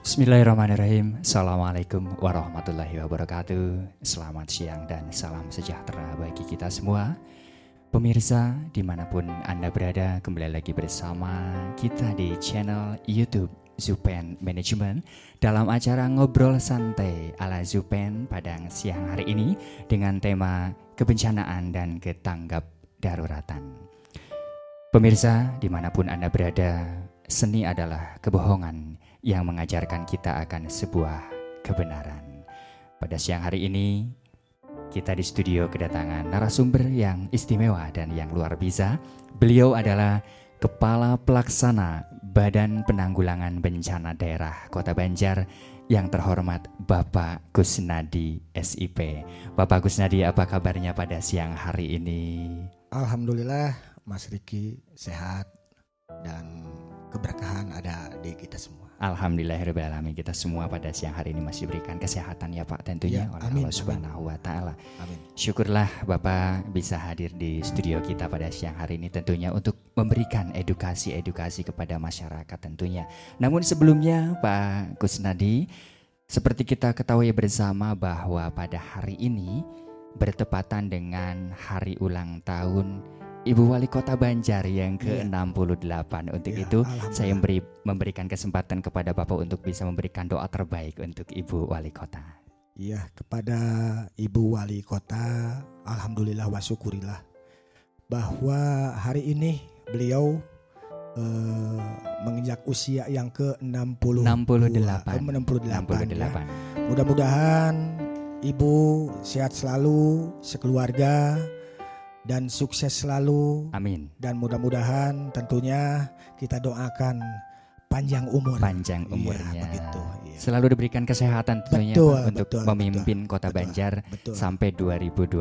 Bismillahirrahmanirrahim. Assalamualaikum warahmatullahi wabarakatuh. Selamat siang dan salam sejahtera bagi kita semua. Pemirsa dimanapun Anda berada, kembali lagi bersama kita di channel YouTube Zupen Management dalam acara Ngobrol Santai ala Zupen pada siang hari ini dengan tema kebencanaan dan ketanggap daruratan. Pemirsa dimanapun Anda berada, seni adalah kebohongan yang mengajarkan kita akan sebuah kebenaran. Pada siang hari ini, kita di studio kedatangan narasumber yang istimewa dan yang luar biasa. Beliau adalah Kepala Pelaksana Badan Penanggulangan Bencana Daerah Kota Banjar yang terhormat Bapak Kusnadi SIP. Bapak Kusnadi, apa kabarnya pada siang hari ini? Alhamdulillah Mas Riki sehat dan keberkahan ada di kita semua. Alhamdulillahirrahmanirrahim, kita semua pada siang hari ini masih diberikan kesehatan ya Pak tentunya oleh Allah Subhanahu wa Ta'ala. Amin. Syukurlah Bapak bisa hadir di studio kita pada siang hari ini tentunya untuk memberikan edukasi kepada masyarakat tentunya. Namun sebelumnya Pak Kusnadi, seperti kita ketahui bersama bahwa pada hari ini bertepatan dengan hari ulang tahun Ibu Wali Kota Banjar yang ke-68. Untuk itu saya memberikan kesempatan kepada Bapak untuk bisa memberikan doa terbaik untuk Ibu Wali Kota. Iya, kepada Ibu Wali Kota, alhamdulillah wa syukurillah bahwa hari ini beliau menginjak usia yang ke-68. Mudah-mudahan Ibu sehat selalu, sekeluarga, dan sukses selalu. Amin. Dan mudah-mudahan tentunya kita doakan panjang umur. Panjang umurnya. Ya, begitu, ya. Selalu diberikan kesehatan tentunya untuk memimpin Kota Banjar sampai 2023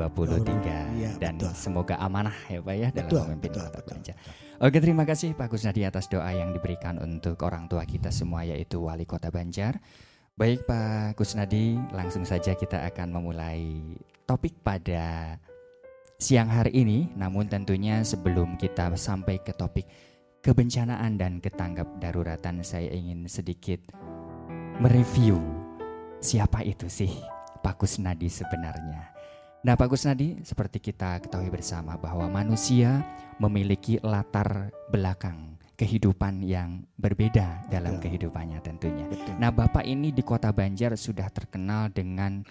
ya, dan betul. Semoga amanah ya Pak ya dalam memimpin Kota Banjar. Oke, terima kasih Pak Kusnadi atas doa yang diberikan untuk orang tua kita semua yaitu Wali Kota Banjar. Baik Pak Kusnadi, langsung saja kita akan memulai topik pada siang hari ini. Namun tentunya sebelum kita sampai ke topik kebencanaan dan ketanggap daruratan, saya ingin sedikit mereview siapa itu sih Pak Kusnadi sebenarnya. Nah Pak Kusnadi, seperti kita ketahui bersama bahwa manusia memiliki latar belakang kehidupan yang berbeda dalam kehidupannya tentunya. Nah Bapak ini di Kota Banjar sudah terkenal dengan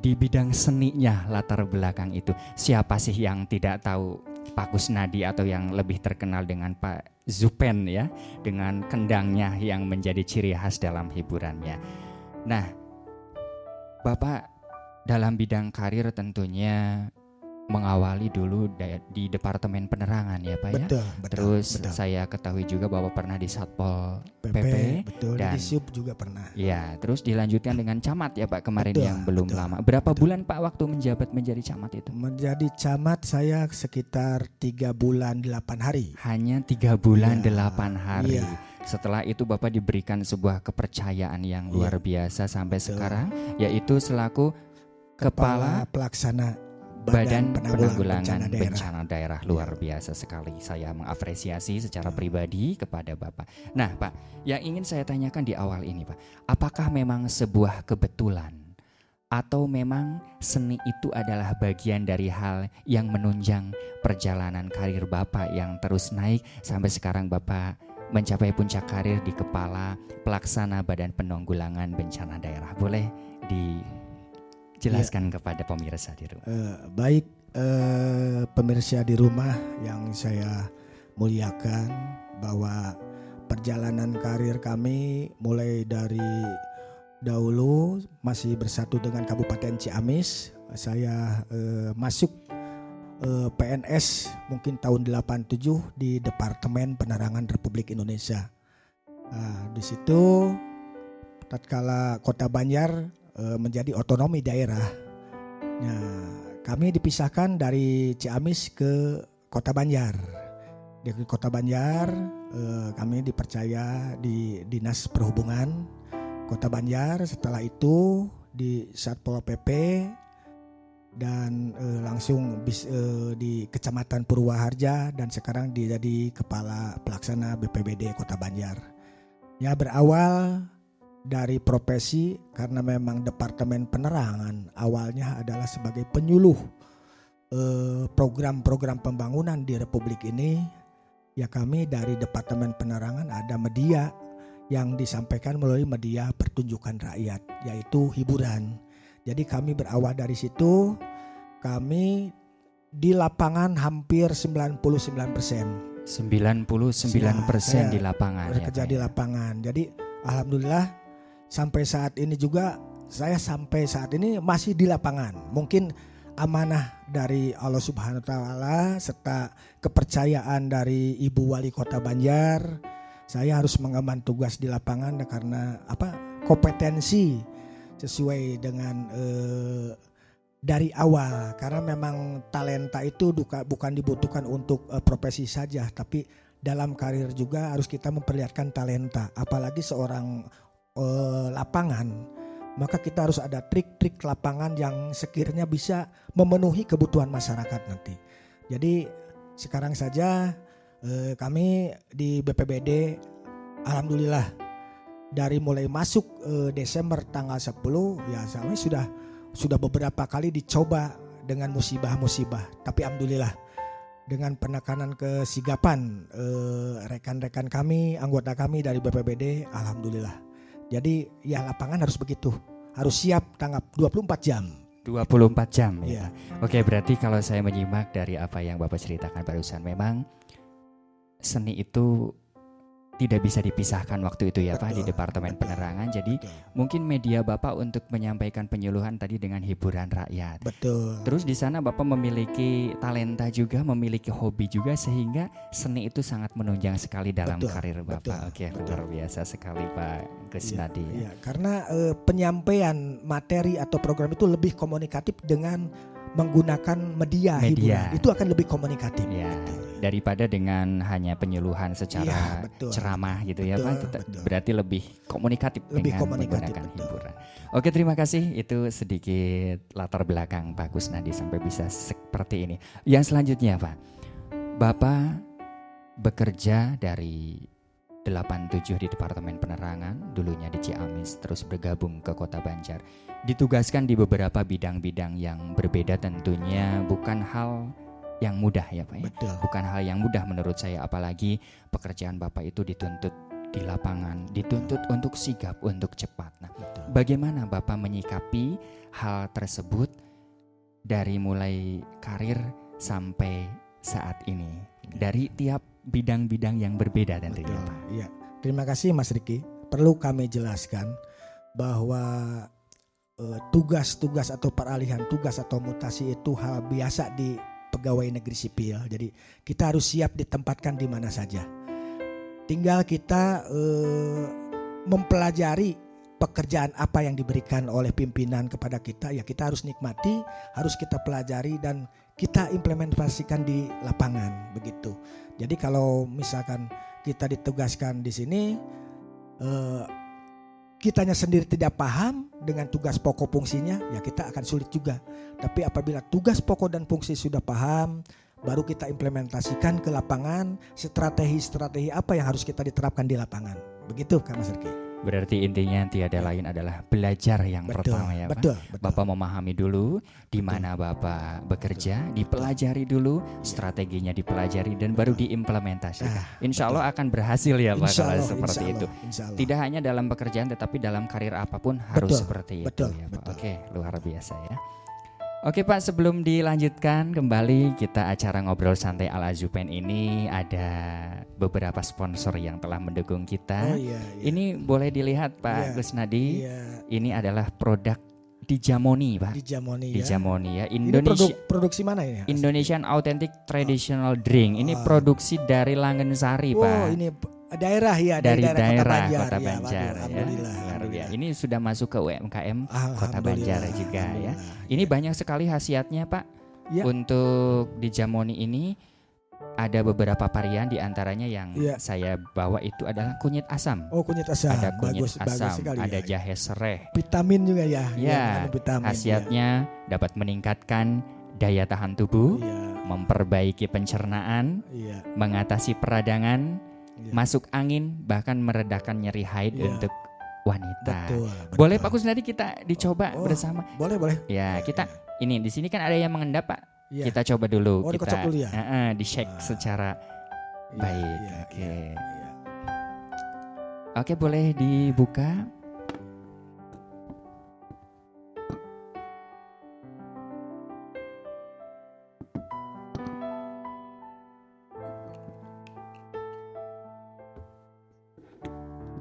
di bidang seninya latar belakang itu. Siapa sih yang tidak tahu Pak Kusnadi atau yang lebih terkenal dengan Pak Zupen ya, dengan kendangnya yang menjadi ciri khas dalam hiburannya. Nah, Bapak dalam bidang karir tentunya mengawali dulu di Departemen Penerangan ya Pak ya. Terus saya ketahui juga bahwa pernah di Satpol PP dan di SUB juga pernah. Ya, terus dilanjutkan dengan camat ya Pak kemarin yang belum lama. Berapa bulan Pak waktu menjabat menjadi camat itu? Menjadi camat saya sekitar 3 bulan 8 hari. Hanya 3 bulan 8 hari. Setelah itu Bapak diberikan sebuah kepercayaan yang luar biasa sampai sekarang, yaitu selaku Kepala Pelaksana Badan Penanggulangan Bencana Daerah. Luar biasa sekali. Saya mengapresiasi secara pribadi kepada Bapak. Nah Pak, yang ingin saya tanyakan di awal ini Pak, apakah memang sebuah kebetulan atau memang seni itu adalah bagian dari hal yang menunjang perjalanan karir Bapak yang terus naik sampai sekarang Bapak mencapai puncak karir di Kepala Pelaksana Badan Penanggulangan Bencana Daerah? Boleh dijelaskan kepada pemirsa di rumah. Baik pemirsa di rumah yang saya muliakan, bahwa perjalanan karir kami mulai dari dahulu masih bersatu dengan Kabupaten Ciamis. Saya masuk PNS mungkin tahun 87 di Departemen Penerangan Republik Indonesia. Di situ tatkala Kota Banjar menjadi otonomi daerah. Nah, kami dipisahkan dari Ciamis ke Kota Banjar. Di Kota Banjar kami dipercaya di Dinas Perhubungan Kota Banjar. Setelah itu di Satpol PP dan langsung di Kecamatan Purwaharja, dan sekarang jadi Kepala Pelaksana BPBD Kota Banjar. Ya, berawal dari profesi karena memang Departemen Penerangan awalnya adalah sebagai penyuluh program-program pembangunan di Republik ini. Ya kami dari Departemen Penerangan ada media yang disampaikan melalui media pertunjukan rakyat, yaitu hiburan. Jadi kami berawal dari situ, kami di lapangan hampir 99%. 99% di lapangan. Bekerja di lapangan. Jadi alhamdulillah sampai saat ini juga saya sampai saat ini masih di lapangan. Mungkin amanah dari Allah Subhanahu wa taala serta kepercayaan dari Ibu Wali Kota Banjar, saya harus mengemban tugas di lapangan karena kompetensi sesuai dengan dari awal, karena memang talenta itu bukan dibutuhkan untuk profesi saja, tapi dalam karir juga harus kita memperlihatkan talenta. Apalagi seorang lapangan, maka kita harus ada trik-trik lapangan yang sekiranya bisa memenuhi kebutuhan masyarakat nanti. Jadi sekarang saja kami di BPBD alhamdulillah dari mulai masuk Desember tanggal 10 ya kami sudah beberapa kali dicoba dengan musibah-musibah, tapi alhamdulillah dengan penekanan kesigapan rekan-rekan kami, anggota kami dari BPBD, alhamdulillah. Jadi ya lapangan harus begitu, harus siap tanggap 24 jam. 24 jam ya. Ya. Oke, berarti kalau saya menyimak dari apa yang Bapak ceritakan barusan, memang seni itu tidak bisa dipisahkan waktu itu ya Pak di Departemen Penerangan. Jadi mungkin media Bapak untuk menyampaikan penyuluhan tadi dengan hiburan rakyat. Betul. Terus di sana Bapak memiliki talenta juga, memiliki hobi juga, sehingga seni itu sangat menunjang sekali dalam karir Bapak. Oke, luar biasa sekali Pak Kusnadi. Ya, karena penyampaian materi atau program itu lebih komunikatif dengan menggunakan media hiburan. Itu akan lebih komunikatif. Ya. Daripada dengan hanya penyuluhan secara ceramah gitu ya Pak, berarti lebih komunikatif dengan menggunakan hiburan. Oke, terima kasih, itu sedikit latar belakang Pak Kusnadi sampai bisa seperti ini. Yang selanjutnya Pak, Bapak bekerja dari 87 di Departemen Penerangan, dulunya di Ciamis, terus bergabung ke Kota Banjar. Ditugaskan di beberapa bidang-bidang yang berbeda, tentunya bukan hal yang mudah ya Pak ya. Betul. Bukan hal yang mudah menurut saya, apalagi pekerjaan Bapak itu dituntut di lapangan, dituntut untuk sigap, untuk cepat. Nah, bagaimana Bapak menyikapi hal tersebut dari mulai karir sampai saat ini dari tiap bidang-bidang yang berbeda tentunya Pak? Iya. Terima kasih Mas Riki. Perlu kami jelaskan bahwa tugas-tugas atau peralihan tugas atau mutasi itu hal biasa di pegawai negeri sipil. Jadi kita harus siap ditempatkan di mana saja. Tinggal kita mempelajari pekerjaan apa yang diberikan oleh pimpinan kepada kita. Ya kita harus nikmati, harus kita pelajari dan kita implementasikan di lapangan begitu. Jadi kalau misalkan kita ditugaskan di sini, kitanya sendiri tidak paham dengan tugas pokok fungsinya, ya kita akan sulit juga. Tapi apabila tugas pokok dan fungsi sudah paham, baru kita implementasikan ke lapangan strategi-strategi apa yang harus kita diterapkan di lapangan. Begitu Kak Mas Riki. Berarti intinya tiada lain adalah belajar yang pertama ya Pak. Betul. Bapak memahami dulu di mana Bapak bekerja, dipelajari dulu, strateginya dipelajari dan baru diimplementasikan. Insya Allah akan berhasil ya Pak kalau seperti itu. Tidak hanya dalam pekerjaan tetapi dalam karir apapun harus seperti itu ya Pak. Oke, luar biasa ya. Oke Pak, sebelum dilanjutkan kembali kita acara ngobrol santai ala Zupen ini, ada beberapa sponsor yang telah mendukung kita. Ini boleh dilihat Pak Kusnadi. Ini adalah produk Dijamoni Pak. Dijamoni ya. Indonesia. Ini produksi mana ya? Indonesian Authentic Traditional Drink. Ini produksi dari Langensari Pak. Oh, ini daerah ya, dari daerah Kota Banjar ya. Ini sudah masuk ke UMKM Kota Banjar juga ya. Ini banyak sekali khasiatnya Pak. Untuk Dijamoni ini ada beberapa varian, diantaranya yang saya bawa itu adalah kunyit asam. Oh, kunyit asam. Ada kunyit asam, sekali, ada jahe sereh. Vitamin juga ya. Ya, khasiatnya dapat meningkatkan daya tahan tubuh, memperbaiki pencernaan, mengatasi peradangan, masuk angin, bahkan meredakan nyeri haid untuk wanita. Betul. Boleh Pak Kusnadi kita dicoba bersama? Boleh. Ya, kita ini di sini kan ada yang mengendap Pak. Iya. Kita coba dulu. Dikocok Kita dulu ya. di-shake secara baik. Oke. Iya. Oke, boleh dibuka.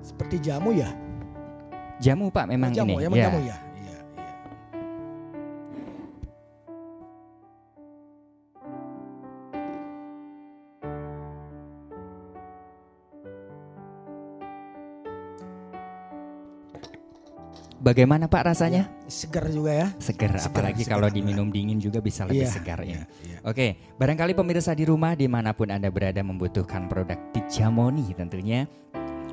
Seperti jamu ya? Jamu Pak memang jamu, ini. Jamu ya. Iya. Bagaimana Pak rasanya? Segar juga ya. Segar, apalagi kalau diminum dingin juga bisa lebih segar ya. Oke, barangkali pemirsa di rumah dimanapun Anda berada membutuhkan produk Tijamoni tentunya.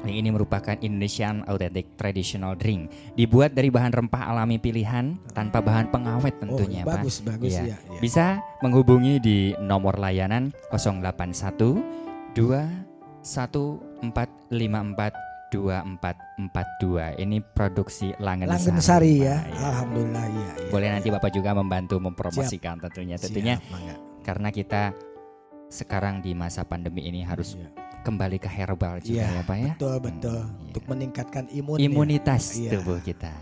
Yang ini merupakan Indonesian Authentic Traditional Drink. Dibuat dari bahan rempah alami pilihan tanpa bahan pengawet tentunya Pak. Bagus ya. Bisa menghubungi di nomor layanan 081 21454 2442. Ini produksi Langensari ya. Pak, Alhamdulillah ya. Boleh nanti Bapak juga membantu mempromosikan tentunya Siap, karena kita sekarang di masa pandemi ini harus kembali ke herbal juga ya Pak ya. Betul. Untuk meningkatkan imunitas tubuh kita.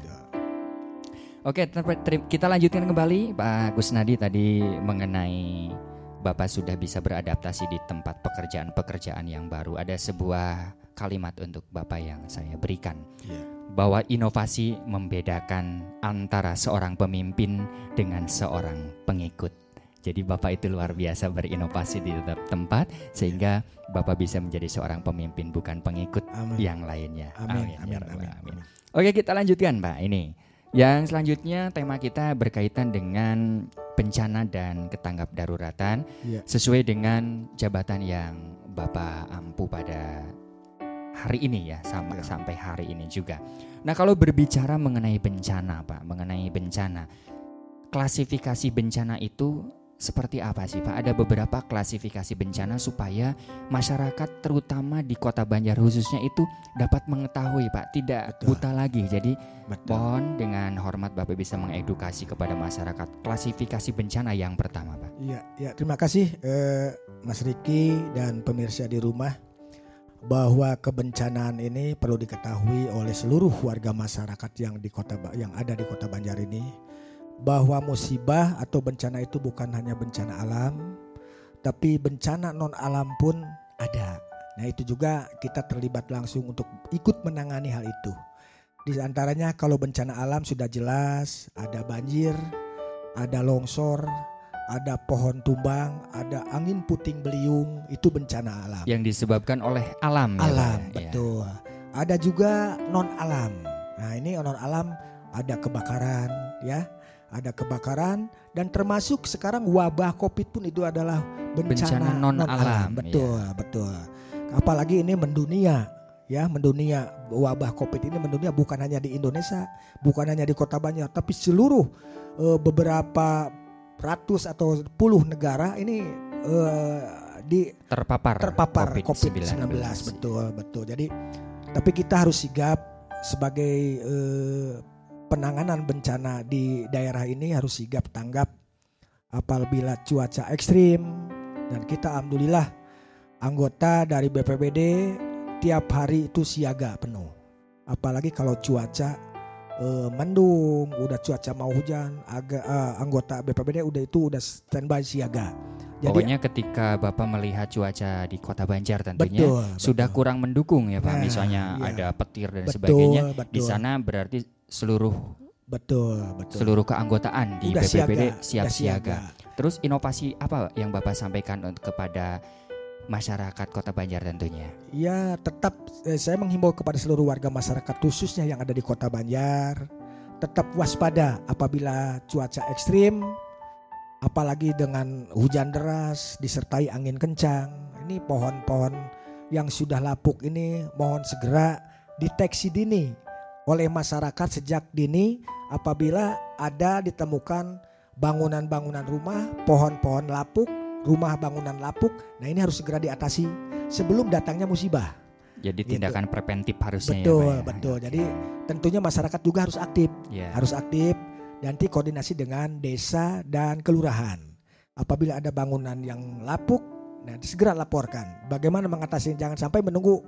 Oke, kita lanjutkan kembali Pak Kusnadi tadi mengenai Bapak sudah bisa beradaptasi di tempat pekerjaan yang baru. Ada sebuah kalimat untuk Bapak yang saya berikan, bahwa inovasi membedakan antara seorang pemimpin dengan seorang pengikut. Jadi Bapak itu luar biasa berinovasi di tempat sehingga Bapak bisa menjadi seorang pemimpin bukan pengikut yang lainnya. Amin. Oke, kita lanjutkan Pak. Ini yang selanjutnya tema kita berkaitan dengan bencana dan ketanggap daruratan sesuai dengan jabatan yang Bapak ampu pada hari ini ya, sampai hari ini juga. Nah, kalau berbicara mengenai bencana Pak, mengenai bencana, klasifikasi bencana itu seperti apa sih Pak? Ada beberapa klasifikasi bencana supaya masyarakat terutama di Kota Banjar khususnya itu dapat mengetahui Pak, tidak buta lagi. Jadi mohon dengan hormat Bapak bisa mengedukasi kepada masyarakat klasifikasi bencana yang pertama Pak. Iya, terima kasih Mas Riki dan pemirsa di rumah, bahwa kebencanaan ini perlu diketahui oleh seluruh warga masyarakat yang ada di Kota Banjar ini, bahwa musibah atau bencana itu bukan hanya bencana alam, tapi bencana non alam pun ada. Nah, itu juga kita terlibat langsung untuk ikut menangani hal itu. Di antaranya kalau bencana alam sudah jelas, ada banjir, ada longsor, ada pohon tumbang, ada angin puting beliung, itu bencana alam. Yang disebabkan oleh alam. Alam, ya, betul. Ada juga non alam. Nah, ini non alam ada kebakaran, ya, ada kebakaran dan termasuk sekarang wabah COVID pun itu adalah bencana non alam. Betul. Apalagi ini mendunia. Ya, mendunia, wabah COVID ini mendunia bukan hanya di Indonesia, bukan hanya di Kota Banjar, tapi seluruh beberapa ratus atau puluh negara ini terpapar COVID-19. Betul. Jadi tapi kita harus sigap sebagai penanganan bencana di daerah ini, harus sigap tanggap apabila cuaca ekstrim. Dan kita alhamdulillah anggota dari BPBD tiap hari itu siaga penuh. Apalagi kalau cuaca mendung, udah cuaca mau hujan, anggota BPBD udah standby siaga. Jadi, pokoknya ketika Bapak melihat cuaca di Kota Banjar tentunya sudah kurang mendukung ya Pak, misalnya ada petir dan sebagainya, di sana berarti seluruh keanggotaan di BPBD siap siaga. Terus inovasi apa yang Bapak sampaikan kepada masyarakat Kota Banjar tentunya? Ya, tetap saya menghimbau kepada seluruh warga masyarakat khususnya yang ada di Kota Banjar, tetap waspada apabila cuaca ekstrim, apalagi dengan hujan deras disertai angin kencang. Ini pohon-pohon yang sudah lapuk ini mohon segera deteksi dini oleh masyarakat sejak dini apabila ada ditemukan bangunan-bangunan rumah, pohon-pohon lapuk, rumah bangunan lapuk. Nah, ini harus segera diatasi sebelum datangnya musibah. Jadi Gitu. tindakan preventif harusnya Betul, ya Pak ya. betul. Jadi tentunya masyarakat juga harus aktif. Ya. Harus aktif, nanti koordinasi dengan desa dan kelurahan. Apabila ada bangunan yang lapuk, nanti segera laporkan. Bagaimana mengatasi, jangan sampai menunggu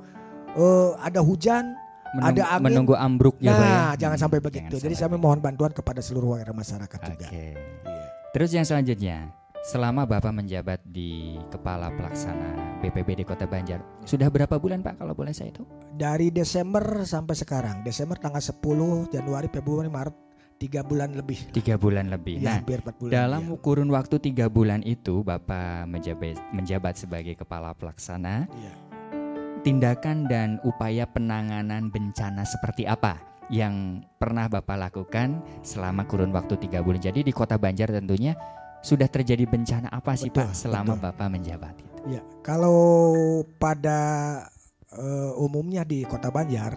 ada hujan, ada angin. Menunggu ambruk ya Pak ya. Nah, jangan sampai begitu. Jangan Jadi sampai saya mohon bantuan kepada seluruh warga masyarakat juga. Oke. Iya. Terus yang selanjutnya, selama Bapak menjabat di Kepala Pelaksana BPBD Kota Banjar, sudah berapa bulan Pak kalau boleh saya tahu? Dari Desember sampai sekarang, Desember tanggal 10, Januari, Februari, Maret, 3 bulan lebih. 3 bulan lebih. Ya, Nah, hampir 4 bulan. dalam ya. kurun waktu 3 bulan itu Bapak menjabat sebagai Kepala Pelaksana, Iya. tindakan dan upaya penanganan bencana seperti apa yang pernah Bapak lakukan selama kurun waktu 3 bulan? Jadi di Kota Banjar tentunya sudah terjadi bencana apa sih Betul, Pak selama betul. Bapak menjabat? Ya, kalau pada umumnya di Kota Banjar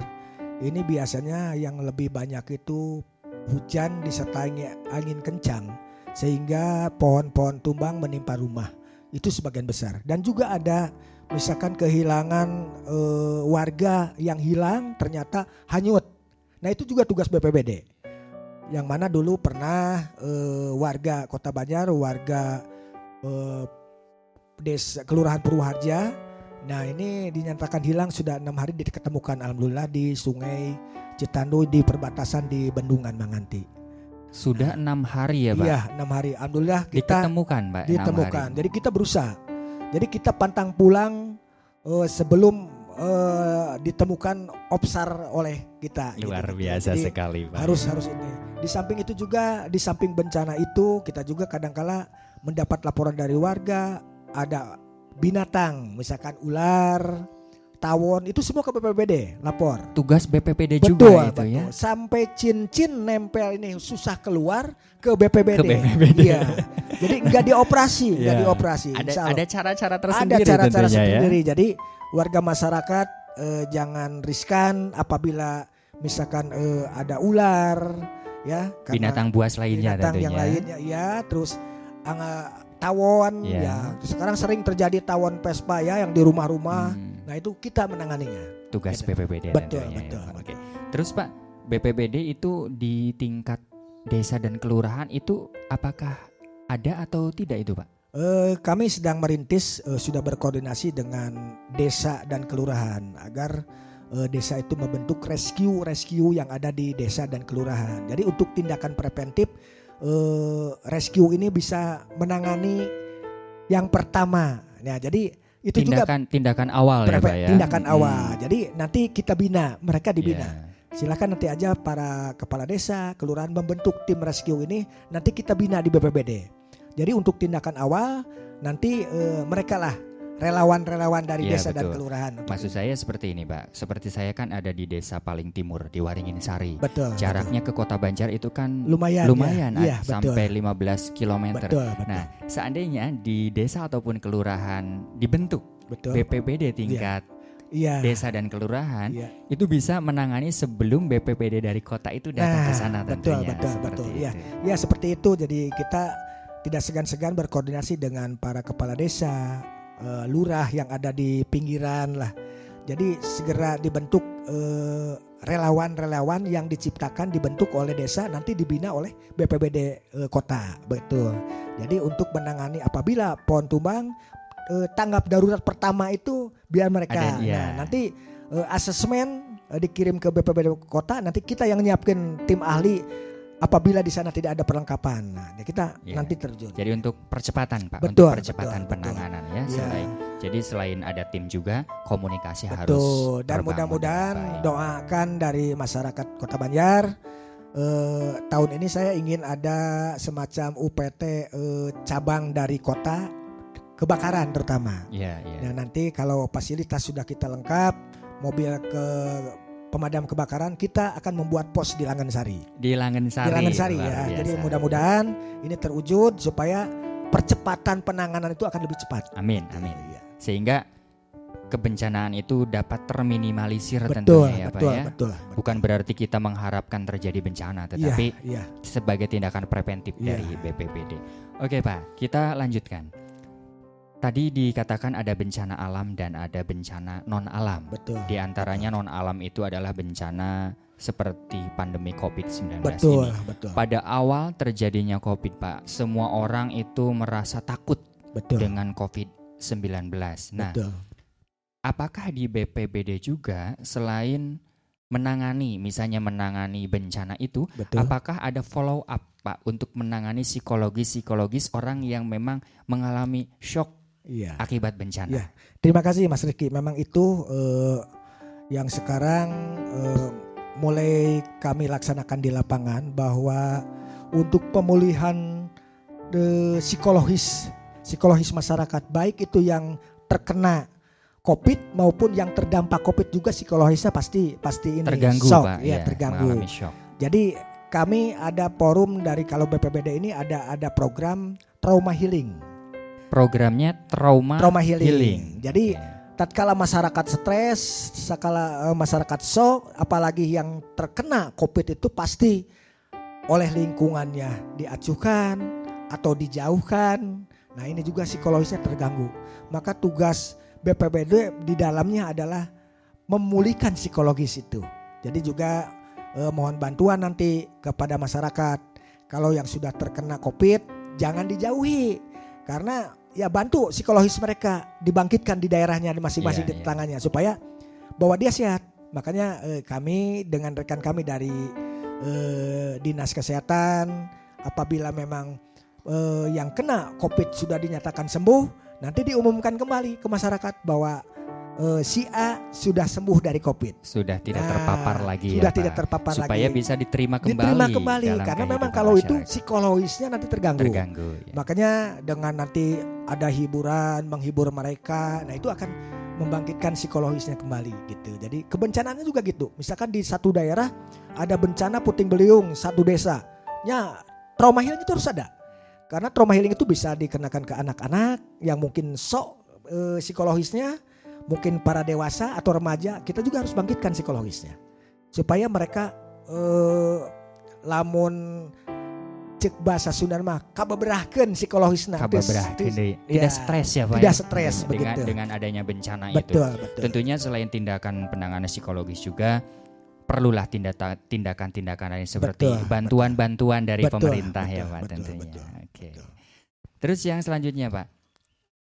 ini biasanya yang lebih banyak itu hujan disertai angin kencang sehingga pohon-pohon tumbang menimpa rumah. Itu sebagian besar. Dan juga ada misalkan kehilangan warga yang hilang ternyata hanyut. Nah, itu juga tugas BPBD. Yang mana dulu pernah warga Kota Banjar, warga desa Kelurahan Purwoharja. Nah, ini dinyatakan hilang sudah 6 hari diketemukan alhamdulillah di Sungai Citandu di perbatasan di Bendungan Manganti. Sudah 6 hari ya Pak? Iya, 6 hari. Alhamdulillah kita Ditemukan Pak? 6 ditemukan. hari. Jadi kita berusaha. Jadi kita pantang pulang sebelum ditemukan obsar oleh kita. Luar gitu. biasa Jadi sekali Pak. harus ini. Di samping itu juga, di samping bencana itu kita juga kadangkala mendapat laporan dari warga ada binatang, misalkan ular, tawon, itu semua ke BPBD lapor. Tugas BPBD Betul, juga itu betul. ya. Sampai cincin nempel ini susah keluar ke BPBD. Ke BPBD. Iya. Jadi nggak dioperasi, nggak Iya. dioperasi. Ada Insya Allah. ada cara-cara Ada tersendiri cara-cara tentunya ya. sendiri. Jadi warga masyarakat jangan riskan apabila misalkan ada ular, ya. karena Binatang buas lainnya binatang tentunya. yang lainnya, ya. Terus tawon, Iya. ya. Sekarang sering terjadi tawon Vespa ya yang di rumah-rumah. Hmm, Nah itu kita menanganinya. tugas Gitu. BPBD Betul, tentunya betul, ya. betul. Oke. Terus Pak, BPBD itu di tingkat desa dan kelurahan itu apakah ada atau tidak itu Pak? Kami sedang merintis, sudah berkoordinasi dengan desa dan kelurahan agar desa itu membentuk rescue yang ada di desa dan kelurahan. Jadi untuk tindakan preventif, rescue ini bisa menangani yang pertama. Nah, jadi itu juga Tindakan awal ya Pak ya. tindakan awal. Jadi nanti kita bina, mereka dibina. Iya. Silakan nanti aja para kepala desa, kelurahan membentuk tim rescue ini, nanti kita bina di BPBD. Jadi untuk tindakan awal nanti mereka lah relawan-relawan dari Iya, desa dan betul. kelurahan. Maksud saya seperti ini Pak. Seperti saya kan ada di desa paling timur di Waringin Sari. Betul. Jaraknya ke Kota Banjar itu kan Lumayan, lumayan ya. Iya, betul. sampai 15 km. Betul, betul. Nah, seandainya di desa ataupun kelurahan dibentuk Betul. BPBD tingkat Iya. desa dan kelurahan, Iya. itu bisa menangani sebelum BPBD dari kota itu datang ke sana betul, tentunya. betul, Seperti betul. itu. Ya seperti itu. Jadi kita tidak segan-segan berkoordinasi dengan para kepala desa, lurah yang ada di pinggiran lah. Jadi segera dibentuk relawan-relawan yang diciptakan dibentuk oleh desa nanti dibina oleh BPBD kota. Betul. Jadi untuk menangani apabila pohon tumbang, tanggap darurat pertama itu biar mereka. Ada, iya. Nah, nanti asesmen dikirim ke BPBD kota, nanti kita yang nyiapkan tim ahli apabila di sana tidak ada perlengkapan. Nah, kita Iya. nanti terjun. Jadi untuk percepatan Pak, Betul, untuk percepatan betul, penanganan ya. Iya. Jadi selain ada tim juga komunikasi harus Betul. Dan terbangun mudah-mudahan dengan baik. doakan dari masyarakat Kota Banjar. Tahun ini saya ingin ada semacam UPT cabang dari kota kebakaran terutama. Iya, iya. Nah nanti kalau fasilitas sudah kita lengkap, mobil ke pemadam kebakaran, kita akan membuat pos di Langensari. Di Langensari. Di Langensari luar ya. biasa. Jadi mudah-mudahan ini terwujud supaya percepatan penanganan itu akan lebih cepat. Amin, amin. Iya. Sehingga kebencanaan itu dapat terminimalisir Betul, tentunya ya betul, Pak ya. betul. Bukan berarti kita mengharapkan terjadi bencana, tetapi Iya. sebagai tindakan preventif Iya. dari BPBD. Oke Pak, kita lanjutkan. Tadi dikatakan ada bencana alam dan ada bencana non alam. Betul. Di antaranya non alam itu adalah bencana seperti pandemi COVID-19 Betul, ini. betul. Pada awal terjadinya COVID, Pak, semua orang itu merasa takut Betul. dengan COVID-19. Nah, Betul. apakah di BPBD juga selain menangani bencana itu, Betul. apakah ada follow up, Pak, untuk menangani psikologis orang yang memang mengalami shock Iya. akibat bencana? Iya. Terima kasih Mas Riki. Memang itu yang sekarang mulai kami laksanakan di lapangan, bahwa untuk pemulihan psikologis masyarakat, baik itu yang terkena COVID maupun yang terdampak COVID juga, psikologisnya pasti ini Terganggu, shock, Pak. ya, terganggu. Mengalami shock. Jadi kami ada forum dari, kalau BPBD ini ada program trauma healing. Programnya trauma healing. Jadi tatkala masyarakat stres, sekala masyarakat shock, apalagi yang terkena COVID itu pasti oleh lingkungannya diacuhkan atau dijauhkan. Nah, ini juga psikologisnya terganggu. Maka tugas BPBD di dalamnya adalah memulihkan psikologis itu. Jadi juga mohon bantuan nanti kepada masyarakat. Kalau yang sudah terkena COVID, jangan dijauhi, karena ya bantu psikologis mereka dibangkitkan di daerahnya, di masing-masing di tetangganya, supaya bahwa dia sehat. Makanya kami dengan rekan kami dari Dinas Kesehatan, apabila memang yang kena COVID sudah dinyatakan sembuh, nanti diumumkan kembali ke masyarakat bahwa si A sudah sembuh dari COVID. Sudah tidak terpapar lagi, sudah ya, tidak Pak? terpapar supaya lagi. bisa diterima kembali. Karena memang kehidupan kalau itu masyarakat. psikologisnya nanti terganggu. Ya. Makanya dengan nanti ada hiburan, menghibur mereka, nah itu akan membangkitkan psikologisnya kembali gitu. Jadi kebencanaannya juga gitu. Misalkan di satu daerah ada bencana puting beliung, satu desa, trauma healing itu harus ada. Karena trauma healing itu bisa dikenakan ke anak-anak yang mungkin psikologisnya, mungkin para dewasa atau remaja, kita juga harus bangkitkan psikologisnya supaya mereka lamun cek bahasa Sunda mah kabeberahkeun psikologisna, tidak stres ya, Pak. Tidak stres begitu. Dengan adanya bencana betul. Tentunya selain tindakan penanganan psikologis juga perlulah tindakan-tindakan lain seperti bantuan-bantuan dari pemerintah, ya Pak, tentunya. Oke. Terus yang selanjutnya, Pak,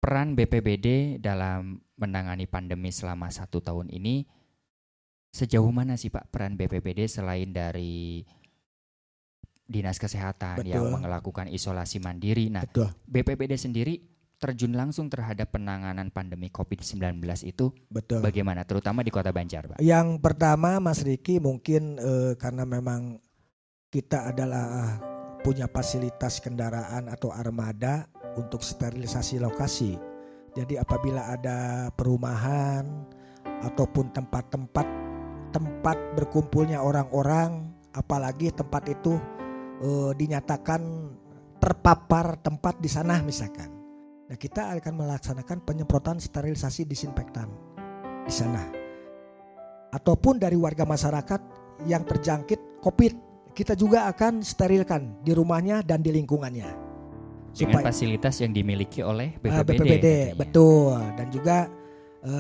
peran BPBD dalam menangani pandemi selama 1 tahun ini, sejauh mana sih, Pak, peran BPBD selain dari Dinas Kesehatan yang melakukan isolasi mandiri? Nah, BPBD sendiri terjun langsung terhadap penanganan pandemi COVID-19 itu bagaimana, terutama di Kota Banjar, Pak? Yang pertama, Mas Riki, mungkin karena memang kita adalah punya fasilitas kendaraan atau armada untuk sterilisasi lokasi. Jadi apabila ada perumahan ataupun tempat berkumpulnya orang-orang, apalagi tempat itu dinyatakan terpapar tempat di sana misalkan, nah kita akan melaksanakan penyemprotan sterilisasi disinfektan di sana. Ataupun dari warga masyarakat yang terjangkit COVID, kita juga akan sterilkan di rumahnya dan di lingkungannya. Dengan fasilitas yang dimiliki oleh BPBD. BPBD betul. Dan juga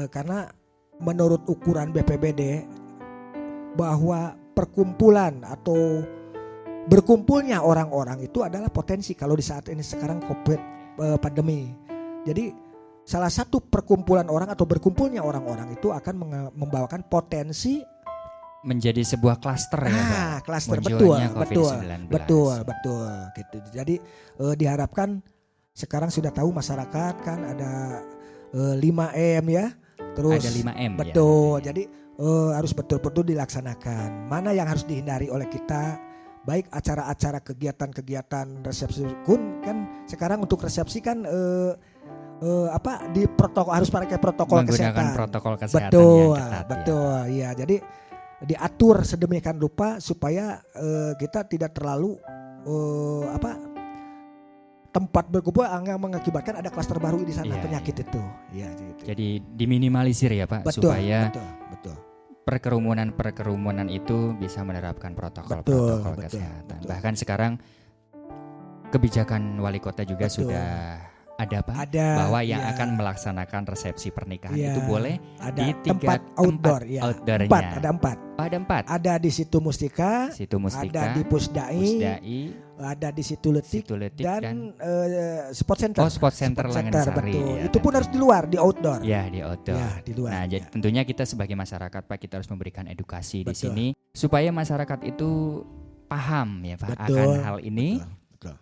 karena menurut ukuran BPBD bahwa perkumpulan atau berkumpulnya orang-orang itu adalah potensi kalau di saat ini sekarang COVID pandemi. Jadi salah satu perkumpulan orang atau berkumpulnya orang-orang itu akan membawakan potensi menjadi sebuah klaster, ya Pak. Klaster, betul gitu. Jadi diharapkan, sekarang sudah tahu masyarakat kan ada 5M ya. Terus ada 5M betul. ya. Jadi harus betul-betul dilaksanakan. Mana yang harus dihindari oleh kita, baik acara-acara kegiatan-kegiatan resepsi kan sekarang untuk resepsi kan di protokol, harus pakai protokol kesehatan. Menggunakan protokol kesehatan yang ketat. Betul, ya. Jadi diatur sedemikian rupa supaya kita tidak terlalu tempat berkumpul yang mengakibatkan ada klaster baru di sana, penyakit itu. Ya, gitu. Jadi diminimalisir ya Pak, supaya perkerumunan itu bisa menerapkan protokol kesehatan. Bahkan sekarang kebijakan wali kota juga sudah ada Pak? Ada. Bahwa yang ya. akan melaksanakan resepsi pernikahan Ya, itu boleh ada di tempat outdoor ya. outdoornya. Ada 4. Oh, ada 4. Ada di Situ Mustika, Situ Mustika, ada di Pusdai, Pusdai, ada di Situ Letik, Situ Letik dan Sport Center. Oh, Sport Center Langensari. Betul. Ya, Itu pun harus di luar, di outdoor. Ya, di outdoor. Ya, di luar. Nah, ya. jadi tentunya kita sebagai masyarakat Pak, kita harus memberikan edukasi di Betul. sini supaya masyarakat itu paham ya Pak Betul. akan hal ini. Betul.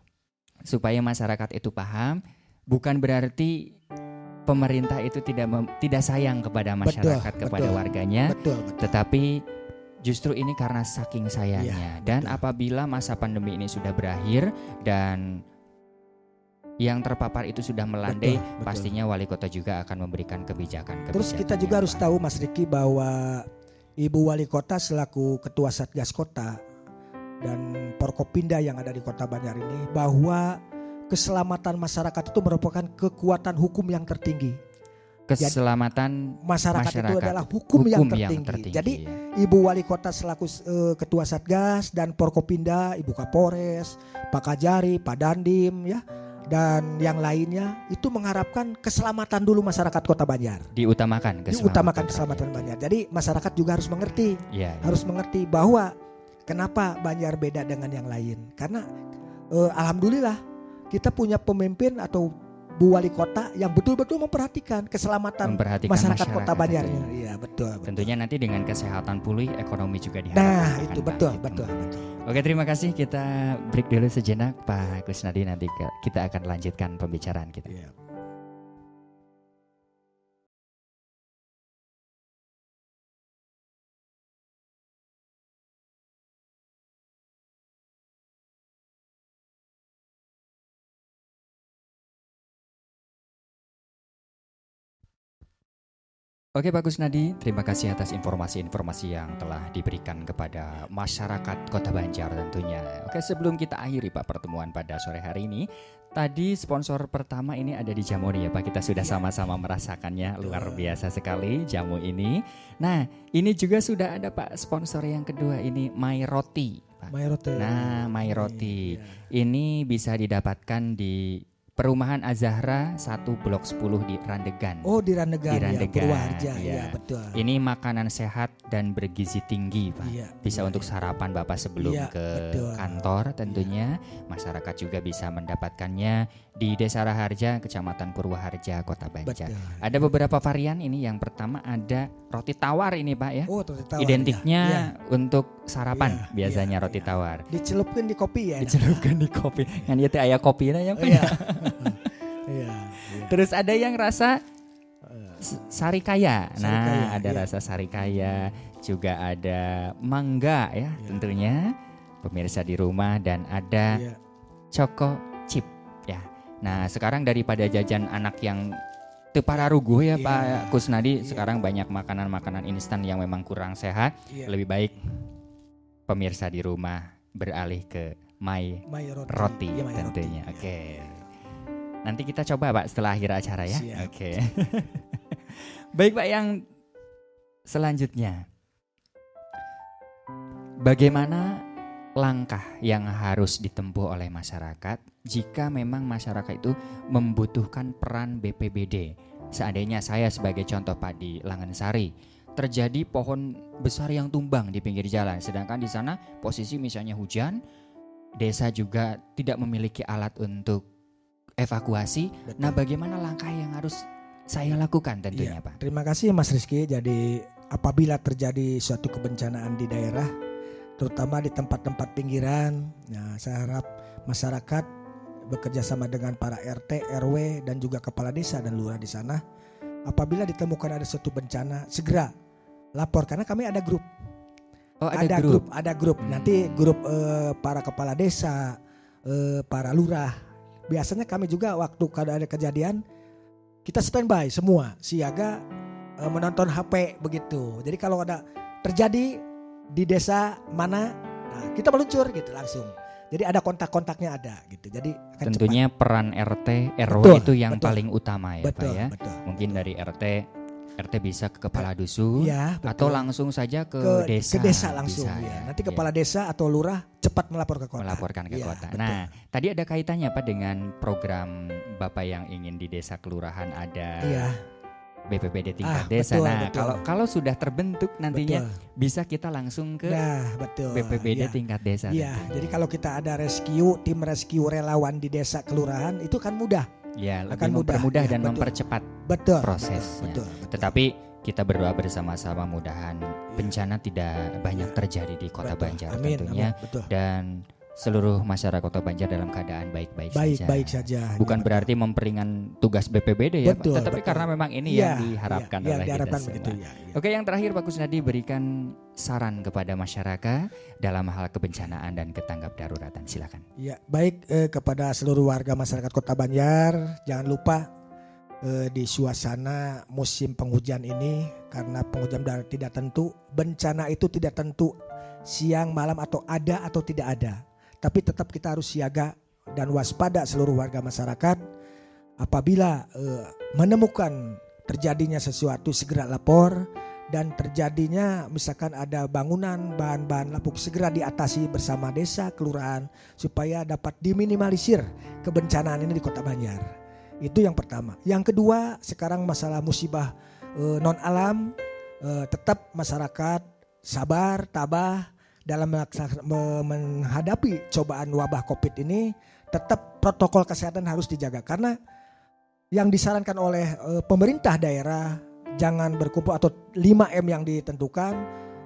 Supaya masyarakat itu paham, bukan berarti pemerintah itu tidak sayang kepada masyarakat, kepada betul. warganya, Betul. tetapi justru ini karena saking sayangnya. Dan betul. apabila masa pandemi ini sudah berakhir dan yang terpapar itu sudah melandai, Betul. pastinya wali kota juga akan memberikan kebijakan. Terus kita juga harus tahu Mas Riki bahwa Ibu Wali Kota selaku Ketua Satgas Kota dan Porkopinda yang ada di Kota Banjar ini, bahwa keselamatan masyarakat itu merupakan kekuatan hukum yang tertinggi. Keselamatan Masyarakat itu adalah hukum yang tertinggi. Jadi Ibu Wali Kota selaku Ketua Satgas dan Porkopinda, Ibu Kapolres, Pak Kajari, Pak Dandim ya, dan yang lainnya itu mengharapkan keselamatan dulu masyarakat Kota Banjar. Diutamakan keselamatan Banjar. Jadi masyarakat juga harus mengerti, ya. harus mengerti bahwa kenapa Banjar beda dengan yang lain. Karena alhamdulillah kita punya pemimpin atau Bu Wali Kota yang betul-betul memperhatikan keselamatan masyarakat Kota Banjarnya. Iya, betul. Tentunya nanti dengan kesehatan pulih, ekonomi juga diharapkan. Nah, itu betul. Oke, terima kasih. Kita break dulu sejenak Pak Kusnadi, nanti kita akan lanjutkan pembicaraan kita. Iya. Oke Pak Kusnadi, terima kasih atas informasi-informasi yang telah diberikan kepada masyarakat Kota Banjar tentunya. Oke, sebelum kita akhiri Pak pertemuan pada sore hari ini, tadi sponsor pertama ini ada di jamu nih ya Pak, kita sudah sama-sama merasakannya, luar biasa sekali jamu ini. Nah, ini juga sudah ada Pak sponsor yang kedua ini, My Roti Pak. My Roti. Nah, My Roti ini bisa didapatkan di Perumahan Azahra 1 Blok 10 di Randegan. Oh, di Randegan, ya, Purwaharja. Ya. Ya, betul. Ini makanan sehat dan bergizi tinggi, Pak. Ya, bisa untuk sarapan Bapak sebelum ke kantor tentunya. Masyarakat juga bisa mendapatkannya di Desa Raharja, Kecamatan Purwaharja, Kota Banjar. Betul. Ada beberapa varian ini. Yang pertama ada roti tawar ini, Pak ya. Oh, roti tawar. Identiknya untuk sarapan biasanya roti tawar. Dicelupkan di kopi ya. Dicelupkan di kopi. Kan itu aya kopinya ya, Pak. Iya. Terus ada yang rasa sarikaya. Nah, ada rasa sarikaya, juga ada mangga ya, tentunya pemirsa di rumah, dan ada choco chip ya. Nah, sekarang daripada jajan anak yang tepara ruguh ya Pak Kusnadi, sekarang banyak makanan-makanan instan yang memang kurang sehat. Lebih baik pemirsa di rumah beralih ke My Roti tentunya. Oke. Nanti kita coba Pak setelah akhir acara ya. Oke. Baik Pak, yang selanjutnya, bagaimana langkah yang harus ditempuh oleh masyarakat jika memang masyarakat itu membutuhkan peran BPBD? Seandainya saya sebagai contoh Pak di Langensari, terjadi pohon besar yang tumbang di pinggir jalan, sedangkan di sana posisi misalnya hujan, desa juga tidak memiliki alat untuk evakuasi. Betul. Nah, bagaimana langkah yang harus saya lakukan tentunya Pak? Terima kasih Mas Rizky. Jadi apabila terjadi suatu kebencanaan di daerah, terutama di tempat-tempat pinggiran, nah saya harap masyarakat bekerja sama dengan para RT, RW dan juga kepala desa dan lurah di sana. Apabila ditemukan ada suatu bencana, segera lapor, karena kami ada grup. Oh, ada grup. Nanti grup para kepala desa, para lurah. Biasanya kami juga waktu kalau ada kejadian, kita standby semua, siaga menonton HP begitu. Jadi kalau ada terjadi di desa mana, nah kita meluncur gitu langsung. Jadi ada kontak-kontaknya ada gitu. Jadi tentunya cepat. Peran RT, RW itu yang paling utama ya Pak ya. Mungkin dari RT RT bisa ke kepala dusun, Iya, atau betul. langsung saja ke desa. Ke desa langsung Bisa, ya. Nanti Iya. kepala desa atau lurah cepat melapor ke kota. Melaporkan ke Iya, kota. betul. Nah, tadi ada kaitannya Pak dengan program Bapak yang ingin di desa kelurahan ada Iya, BPBD tingkat Ah, desa. betul, Nah, betul. kalau sudah terbentuk nantinya betul. bisa kita langsung ke Nah, betul. BPBD Iya. tingkat desa. Iya, tentunya. jadi kalau kita ada tim rescue relawan di desa kelurahan itu kan mudah. Ya, akan lebih mudah. mempermudah Ya, dan betul. mempercepat Betul. prosesnya. Betul. betul. Tetapi kita berdoa bersama-sama mudahan bencana tidak banyak terjadi di Kota Betul. Banjar Amin, tentunya, amin. Betul. dan seluruh masyarakat Kota Banjar dalam keadaan baik-baik saja. Baik-baik saja. Bukan Ya, berarti memperingan tugas BPBD ya, Pak, Betul, tetapi betul. karena memang ini Iya, yang diharapkan iya, oleh diharapkan kita begitu semua. ya. Iya. Oke, yang terakhir Pak Kusnadi berikan saran kepada masyarakat dalam hal kebencanaan dan ketanggap daruratan. Silakan. Ya, baik kepada seluruh warga masyarakat Kota Banjar, jangan lupa di suasana musim penghujan ini, karena penghujan udara tidak tentu, bencana itu tidak tentu siang malam atau ada atau tidak ada. Tapi tetap kita harus siaga dan waspada seluruh warga masyarakat. Apabila menemukan terjadinya sesuatu segera lapor, dan terjadinya misalkan ada bangunan bahan-bahan lapuk segera diatasi bersama desa kelurahan supaya dapat diminimalisir kebencanaan ini di Kota Banjar. Itu yang pertama. Yang kedua, sekarang masalah musibah non alam, tetap masyarakat sabar, tabah dalam menghadapi cobaan wabah Covid ini. Tetap protokol kesehatan harus dijaga, karena yang disarankan oleh pemerintah daerah, jangan berkumpul atau 5M yang ditentukan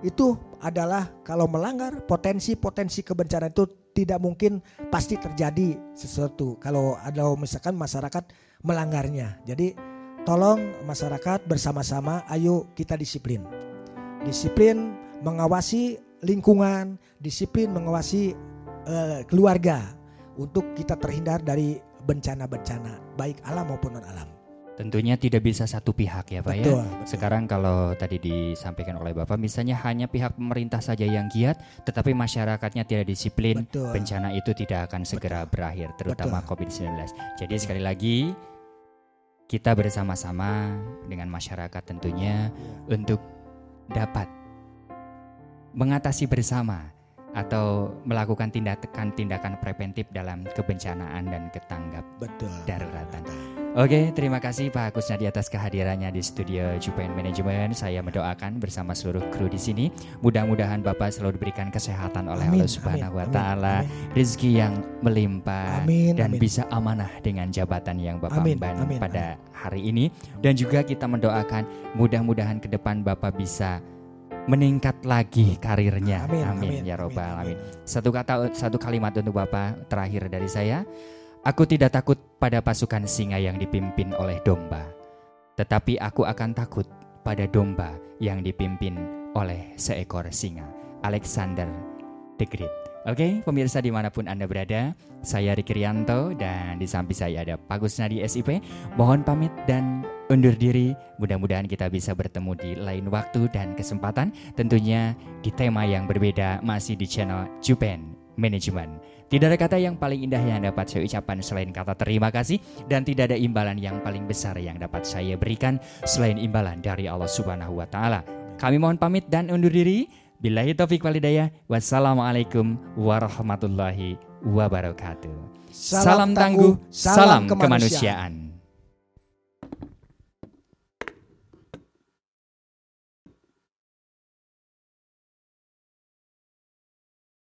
itu adalah kalau melanggar potensi kebencanaan itu tidak mungkin pasti terjadi sesuatu kalau ada misalkan masyarakat melanggarnya. Jadi tolong masyarakat bersama-sama, ayo kita disiplin mengawasi lingkungan, disiplin mengawasi keluarga untuk kita terhindar dari bencana-bencana baik alam maupun non alam. Tentunya tidak bisa satu pihak ya Pak Betul, ya. betul. Sekarang kalau tadi disampaikan oleh Bapak, misalnya hanya pihak pemerintah saja yang giat, tetapi masyarakatnya tidak disiplin, Betul. bencana itu tidak akan segera berakhir, terutama COVID-19. Jadi sekali lagi kita bersama-sama dengan masyarakat tentunya untuk dapat mengatasi bersama atau melakukan tindakan preventif dalam kebencanaan dan ketanggap Betul. daruratan. Oke, terima kasih Pak Kusnadi atas kehadirannya di studio Jupen Manajemen. Saya mendoakan bersama seluruh kru di sini, mudah-mudahan Bapak selalu diberikan kesehatan oleh Amin, Allah Subhanahu wa amin, taala, amin. rezeki yang melimpah Amin, dan amin. bisa amanah dengan jabatan yang Bapak Amin, emban amin, pada hari ini. Dan juga kita mendoakan mudah-mudahan ke depan Bapak bisa meningkat lagi karirnya. Amin, Amin, amin, ya robbal amin, alamin. Satu kalimat untuk Bapak terakhir dari saya. Aku tidak takut pada pasukan singa yang dipimpin oleh domba, tetapi aku akan takut pada domba yang dipimpin oleh seekor singa. Alexander the Great. Oke, pemirsa dimanapun Anda berada, saya Riki Rianto dan di samping saya ada Pak Kusnadi SIP. Mohon pamit dan undur diri. Mudah-mudahan kita bisa bertemu di lain waktu dan kesempatan, tentunya di tema yang berbeda, masih di channel Jupen Manajemen. Tidak ada kata yang paling indah yang dapat saya ucapkan selain kata terima kasih, dan tidak ada imbalan yang paling besar yang dapat saya berikan selain imbalan dari Allah Subhanahu wa taala. Kami mohon pamit dan undur diri. Billahi taufik walhidayah. Wassalamualaikum warahmatullahi wabarakatuh. Salam tangguh, salam kemanusiaan.